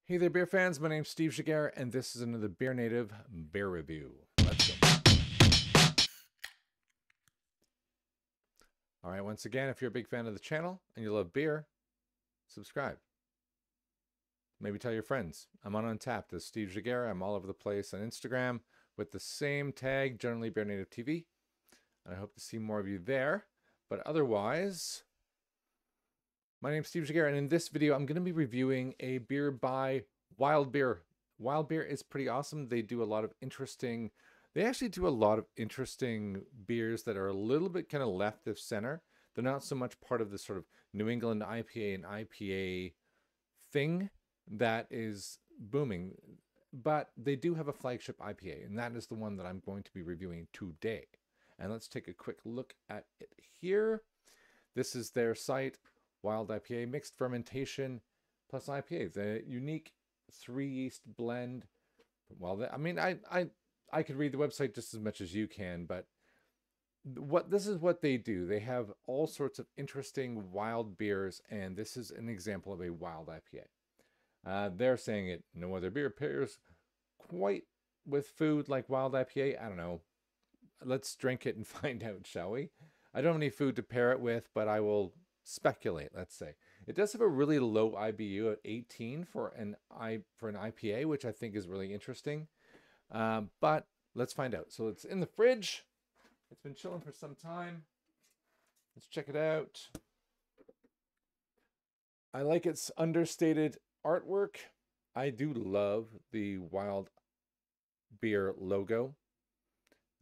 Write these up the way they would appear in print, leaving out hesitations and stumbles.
Hey there, beer fans. My name's Steve Giguere, and this is another BeerNative beer review. Let's go. All right, once again, if you're a big fan of the channel and you love beer, subscribe. Maybe tell your friends. I'm on Untapped as Steve Giguere. I'm all over the place on Instagram with the same tag, generally BeerNative TV. And I hope to see more of you there. But otherwise, my name's Steve Giguere, and in this video, I'm going to be reviewing a beer by Wild Beer. Wild Beer is pretty awesome. They do a lot of interesting, they actually do a lot of interesting beers that are a little bit kind of left of center. They're not so much part of the sort of New England IPA and IPA thing that is booming, but they do have a flagship IPA, and that is the one that I'm going to be reviewing today. And let's take a quick look at it here. This is their site, Wild IPA, mixed fermentation plus IPA, the unique 3 yeast blend. Well, I mean, I could read the website just as much as you can, but this is what they do. They have all sorts of interesting wild beers, and this is an example of a wild IPA. They're saying it, no other beer pairs quite with food like wild IPA. I don't know. Let's drink it and find out, shall we? I don't have any food to pair it with, but I will speculate, let's say. It does have a really low IBU at 18 for an IPA, which I think is really interesting. But let's find out. So it's in the fridge. It's been chilling for some time. Let's check it out. I like its understated artwork. I do love the Wild Beer logo.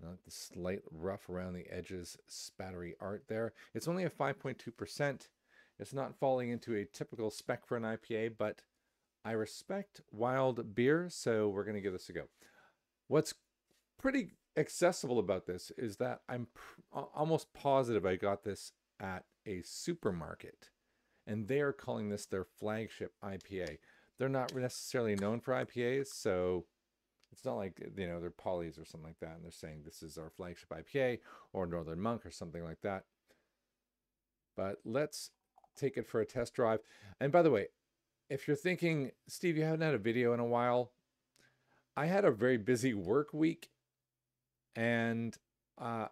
I like the slight rough around the edges, spattery art there. It's only a 5.2%. It's not falling into a typical spec for an IPA, but I respect Wild Beer, so we're going to give this a go. What's pretty accessible about this is that I'm almost positive I got this at a supermarket, and they are calling this their flagship IPA. They're not necessarily known for IPAs, so it's not like, you know, they're Polly's or something like that, and they're saying this is our flagship IPA or Northern Monk or something like that. But let's take it for a test drive. And by the way, if you're thinking, Steve, you haven't had a video in a while, I had a very busy work week, and a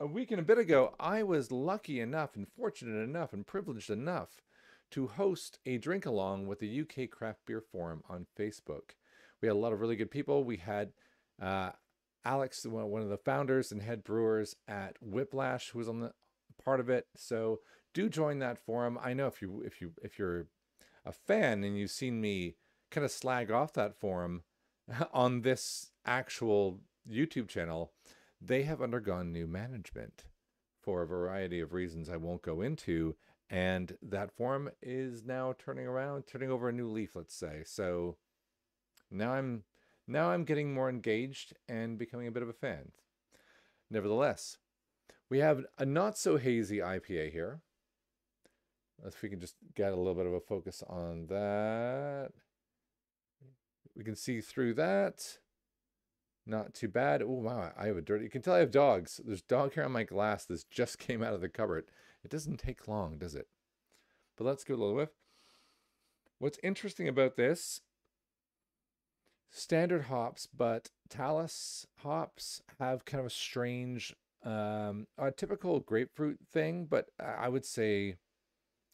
week and a bit ago, I was lucky enough and fortunate enough and privileged enough to host a drink along with the UK Craft Beer Forum on Facebook. We had a lot of really good people. We had Alex, one of the founders and head brewers at Whiplash, who was on the part of it. So do join that forum. I know if you're a fan and you've seen me kind of slag off that forum on this actual YouTube channel, they have undergone new management for a variety of reasons I won't go into, and that forum is now turning over a new leaf, let's say. So now I'm getting more engaged and becoming a bit of a fan. Nevertheless, we have a not so hazy IPA here. If we can just get a little bit of a focus on that. We can see through that. Not too bad. Oh, wow, I have a dirty, you can tell I have dogs. There's dog hair on my glass. This just came out of the cupboard. It doesn't take long, does it? But let's give it a little whiff. What's interesting about this, standard hops, but Talus hops have kind of a strange, a typical grapefruit thing, but I would say,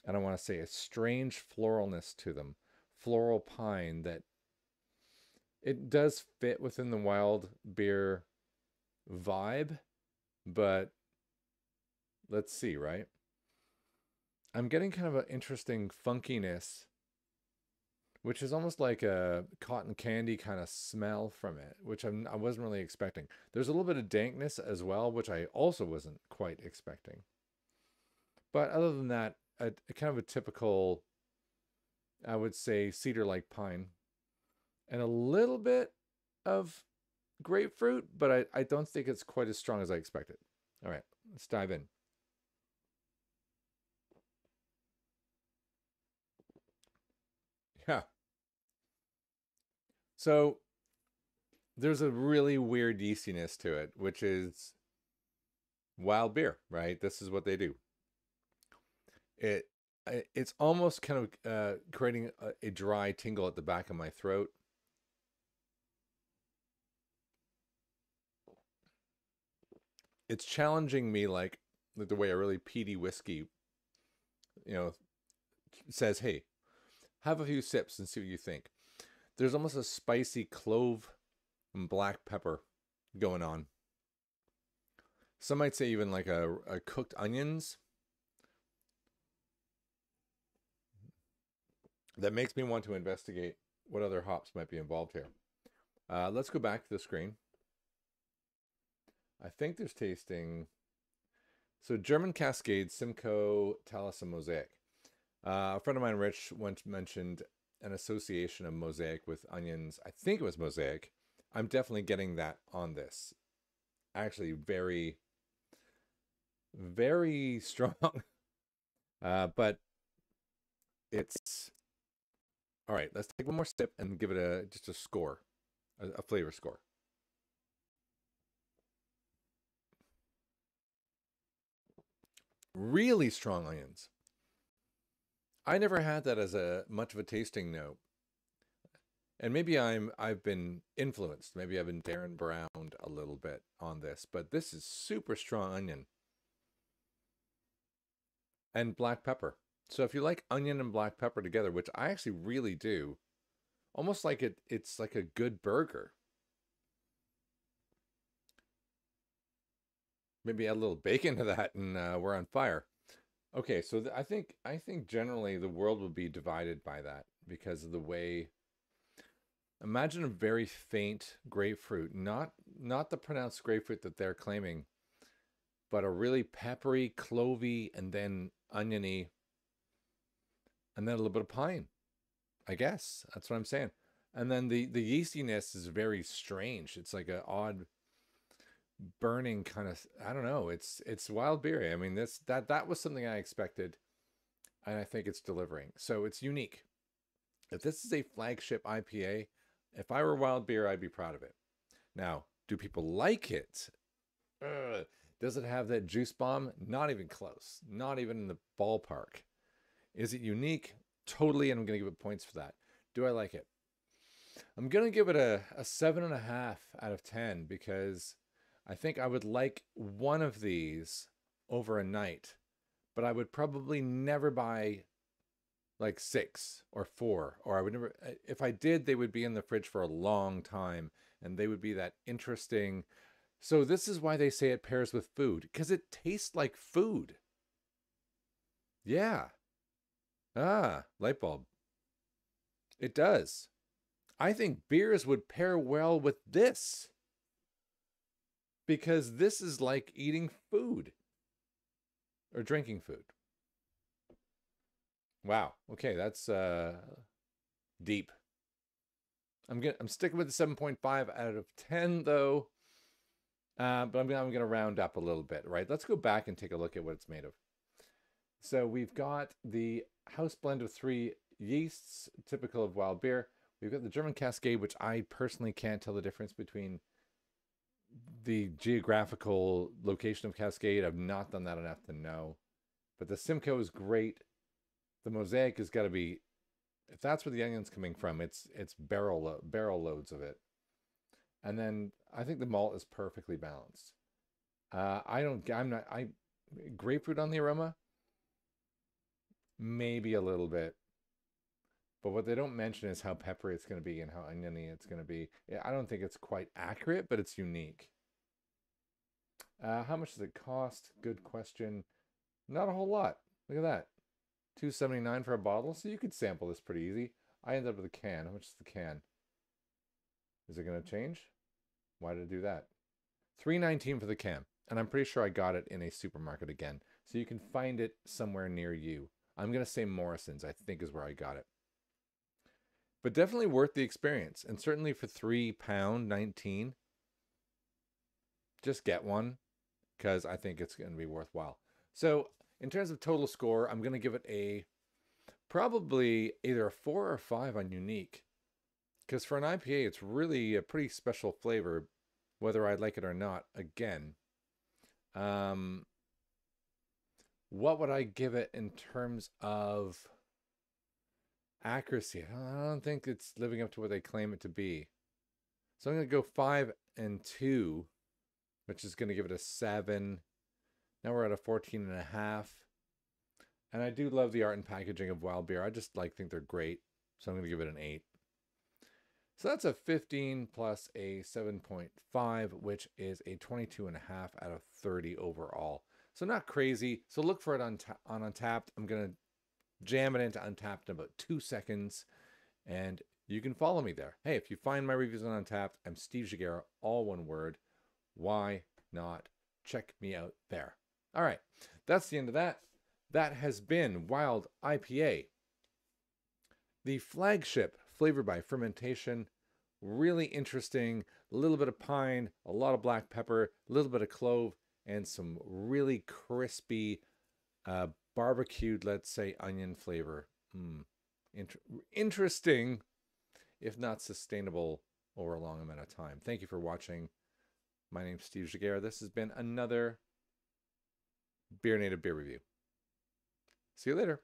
I don't want to say a strange floralness to them. Floral pine that it does fit within the wild beer vibe, but let's see, right? I'm getting kind of an interesting funkiness, which is almost like a cotton candy kind of smell from it, which I wasn't really expecting. There's a little bit of dankness as well, which I also wasn't quite expecting. But other than that, a kind of a typical, I would say, cedar-like pine. And a little bit of grapefruit, but I don't think it's quite as strong as I expected. All right, let's dive in. Yeah. So there's a really weird yeastiness to it, which is wild beer, right? This is what they do. It it's almost kind of creating a dry tingle at the back of my throat. It's challenging me like the way a really peaty whiskey, says, hey, have a few sips and see what you think. There's almost a spicy clove and black pepper going on. Some might say even like a cooked onions. That makes me want to investigate what other hops might be involved here. Let's go back to the screen. I think there's tasting. So German Cascade, Simcoe, Talus, and Mosaic. A friend of mine, Rich, once mentioned an association of Mosaic with onions. I think it was Mosaic. I'm definitely getting that on this. Actually, very, very strong. But it's all right. Let's take one more sip and give it just a score, a flavor score. Really strong onions. I never had that as much of a tasting note. And maybe I've been influenced. Maybe I've been Darren Browned a little bit on this, but this is super strong onion. And black pepper. So if you like onion and black pepper together, which I actually really do, almost like it's like a good burger. Maybe add a little bacon to that and we're on fire. Okay, so I think generally the world would be divided by that because of the way. Imagine a very faint grapefruit, not the pronounced grapefruit that they're claiming, but a really peppery, clovey, and then oniony, and then a little bit of pine. I guess that's what I'm saying. And then the yeastiness is very strange. It's like an odd burning kind of, I don't know. It's wild beer. I mean, that was something I expected, and I think it's delivering. So it's unique. If this is a flagship IPA, if I were wild beer, I'd be proud of it. Now, do people like it? Does it have that juice bomb? Not even close. Not even in the ballpark. Is it unique? Totally, and I'm going to give it points for that. Do I like it? I'm going to give it a 7.5 out of 10 because I think I would like one of these over a night, but I would probably never buy like 6 or 4, or I would never, if I did, they would be in the fridge for a long time and they would be that interesting. So this is why they say it pairs with food, because it tastes like food. Yeah. Light bulb. It does. I think beers would pair well with this because this is like eating food or drinking food. Wow. Okay, that's deep. I'm sticking with the 7.5 out of 10 though. But I'm gonna round up a little bit, right? Let's go back and take a look at what it's made of. So we've got the house blend of 3 yeasts, typical of wild beer. We've got the German Cascade, which I personally can't tell the difference between the geographical location of Cascade. I've not done that enough to know. But the Simcoe is great. The Mosaic has got to be, if that's where the onion's coming from, it's barrel loads of it. And then I think the malt is perfectly balanced. Grapefruit on the aroma, maybe a little bit. But what they don't mention is how peppery it's going to be and how oniony it's going to be. I don't think it's quite accurate, but it's unique. How much does it cost? Good question. Not a whole lot. Look at that. $2.79 for a bottle. So you could sample this pretty easy. I ended up with a can. How much is the can? Is it going to change? Why did it do that? $3.19 for the can. And I'm pretty sure I got it in a supermarket again. So you can find it somewhere near you. I'm going to say Morrison's, I think, is where I got it. But definitely worth the experience. And certainly for £3.19, just get one because I think it's going to be worthwhile. So in terms of total score, I'm going to give it probably either a 4 or 5 on unique. Because for an IPA, it's really a pretty special flavor, whether I like it or not. Again, What would I give it in terms of accuracy? I don't think it's living up to what they claim it to be. So I'm going to go 5 and 2, which is going to give it a 7. Now we're at a 14.5. And I do love the art and packaging of Wild Beer. I just think they're great. So I'm going to give it an 8. So that's a 15 plus a 7.5, which is a 22.5 out of 30 overall. So not crazy. So look for it on Untapped. I'm going to jam it into Untapped in about 2 seconds. And you can follow me there. Hey, if you find my reviews on Untapped, I'm Steve Jagera, all one word. Why not check me out there? All right, that's the end of that. That has been Wild IPA, the flagship flavor by fermentation. Really interesting. A little bit of pine, a lot of black pepper, a little bit of clove, and some really crispy barbecued, let's say, onion flavor. Interesting, if not sustainable over a long amount of time. Thank you for watching. My name's Steve Jagera. This has been another BeerNative Beer Review. See you later.